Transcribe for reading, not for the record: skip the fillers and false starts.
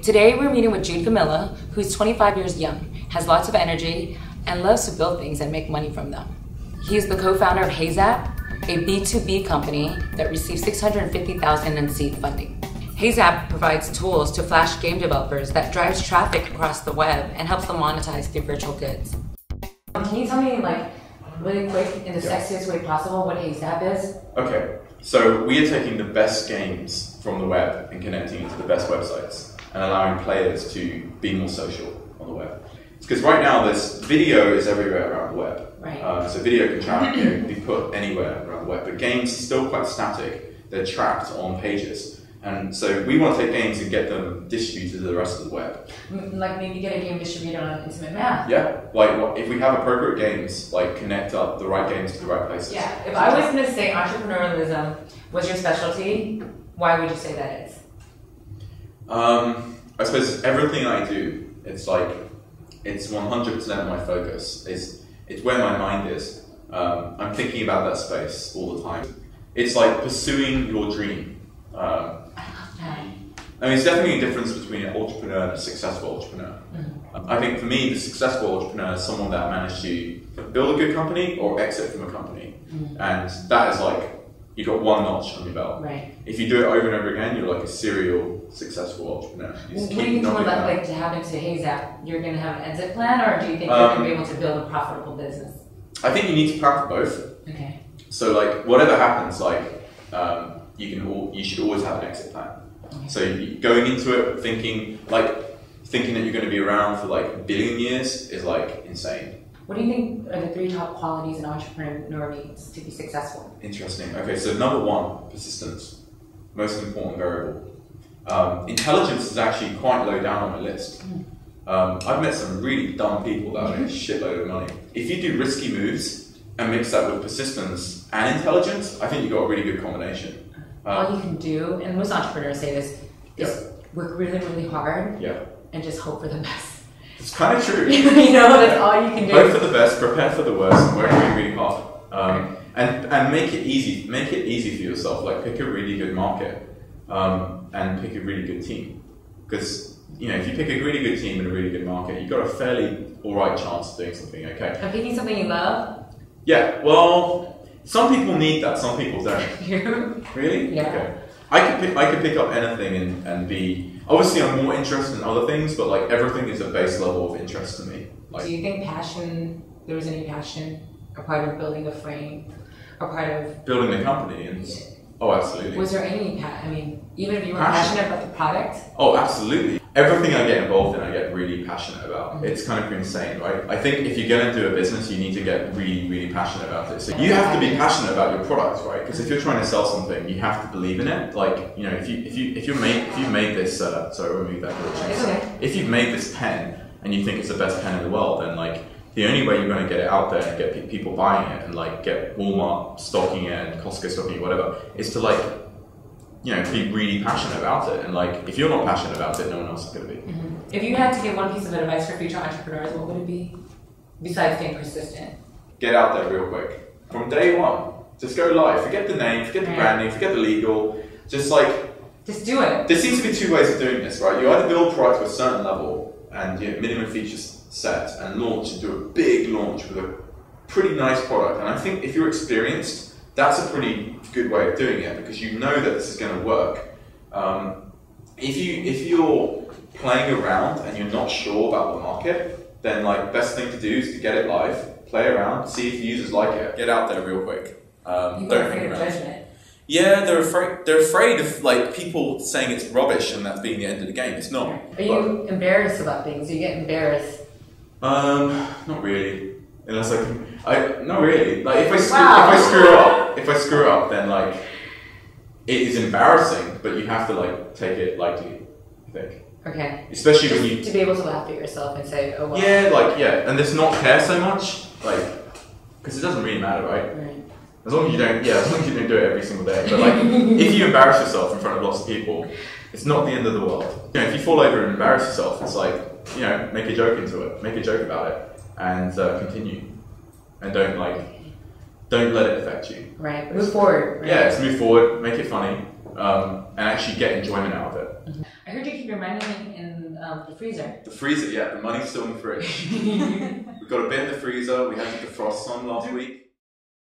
Today we're meeting with Jude Camilla, who's 25 years young, has lots of energy, and loves to build things and make money from them. He's the co-founder of HeyZap, a B2B company that received $650,000 in seed funding. HeyZap provides tools to Flash game developers that drives traffic across the web and helps them monetize through virtual goods. Can you tell me, really quick, in the sexiest way possible, what HeyZap is? Okay, so we are taking the best games from the web and connecting it to the best websites and allowing players to be more social on the web. Because right now, this video is everywhere around the web. Right. So video can be put anywhere around the web, but games are still quite static. They're tracked on pages. And so we want to take games and get them distributed to the rest of the web. Like maybe get a game distributed on Intimate Math. Yeah, if we have appropriate games, connect up the right games to the right places. Yeah, if I was going to say entrepreneurialism was your specialty, why would you say that is? I suppose everything I do, it's 100% my focus. It's where my mind is. I'm thinking about that space all the time. It's like pursuing your dream. I mean, it's definitely a difference between an entrepreneur and a successful entrepreneur. Mm-hmm. I think for me, the successful entrepreneur is someone that managed to build a good company or exit from a company. Mm-hmm. And that is you got one notch on your belt. Right. If you do it over and over again, you're like a serial successful entrepreneur. What do you think would like to happen to HeyZap? You're going to have an exit plan, or do you think you're going to be able to build a profitable business? I think you need to plan for both. Okay. So whatever happens, you should always have an exit plan. Okay. So going into it thinking that you're going to be around for a billion years is insane. What do you think are the 3 top qualities an entrepreneur needs to be successful? Interesting. Okay, so number 1, persistence. Most important variable. Intelligence is actually quite low down on my list. I've met some really dumb people that make a shitload of money. If you do risky moves and mix that with persistence and intelligence, I think you've got a really good combination. All you can do, and most entrepreneurs say this, is work really, really hard and just hope for the best. It's kind of true. That's all you can do. Hope for the best, prepare for the worst, and work really, really hard. And make it easy. Make it easy for yourself. Pick a really good market and pick a really good team. Because if you pick a really good team in a really good market, you've got a fairly alright chance of doing something okay. And picking something you love? Yeah, well, some people need that, some people don't. Really? Yeah. Okay. I could pick up anything and be... Obviously, I'm more interested in other things, but everything is a base level of interest to me. Do you think there was any passion, a part of building the frame, a part of... Building the company? Oh, absolutely. Was there any, even if you were passionate about the product? Oh, absolutely. Everything I get involved in, I get really passionate about. Mm-hmm. It's kind of insane, right? I think if you're going to do a business, you need to get really, really passionate about it. So you have to be passionate about your product, right? Because if you're trying to sell something, you have to believe in it. If you've made this, sorry, we'll move that a little change. Okay. If you've made this pen and you think it's the best pen in the world, then the only way you're going to get it out there and get people buying it and get Walmart stocking it and Costco stocking it, whatever, is to be really passionate about it. And if you're not passionate about it, no one else is going to be. Mm-hmm. If you had to give one piece of advice for future entrepreneurs, what would it be? Besides being persistent. Get out there real quick. From day one, just go live. Forget the name, forget the brand name, forget the legal. Just do it. There seems to be 2 ways of doing this, right? You either build product to a certain level and minimum features set and launch and do a big launch with a pretty nice product. And I think if you're experienced, that's a pretty good way of doing it because you know that this is going to work. If you're playing around and you're not sure about the market, then best thing to do is to get it live, play around, see if users like it. Get out there real quick. People are afraid of judgment. Yeah, they're afraid of people saying it's rubbish and that's being the end of the game. It's not. Are you embarrassed about things? Do you get embarrassed? Not really. Unless not really. If I screw up, then it is embarrassing, but you have to take it lightly, I think. Okay. Especially when you... To be able to laugh at yourself and say, oh wow. Yeah, and just not care so much, because it doesn't really matter, right? Right. As long as you don't do it every single day. But if you embarrass yourself in front of lots of people, it's not the end of the world. If you fall over and embarrass yourself, it's make a joke into it, make a joke about it, and continue, and don't let it affect you. Right. Move forward. Right? Yeah, just move forward, make it funny, and actually get enjoyment out of it. I heard you keep your money in the freezer. The freezer, yeah, the money's still in the fridge. We've got a bit in the freezer. We had to defrost some last week.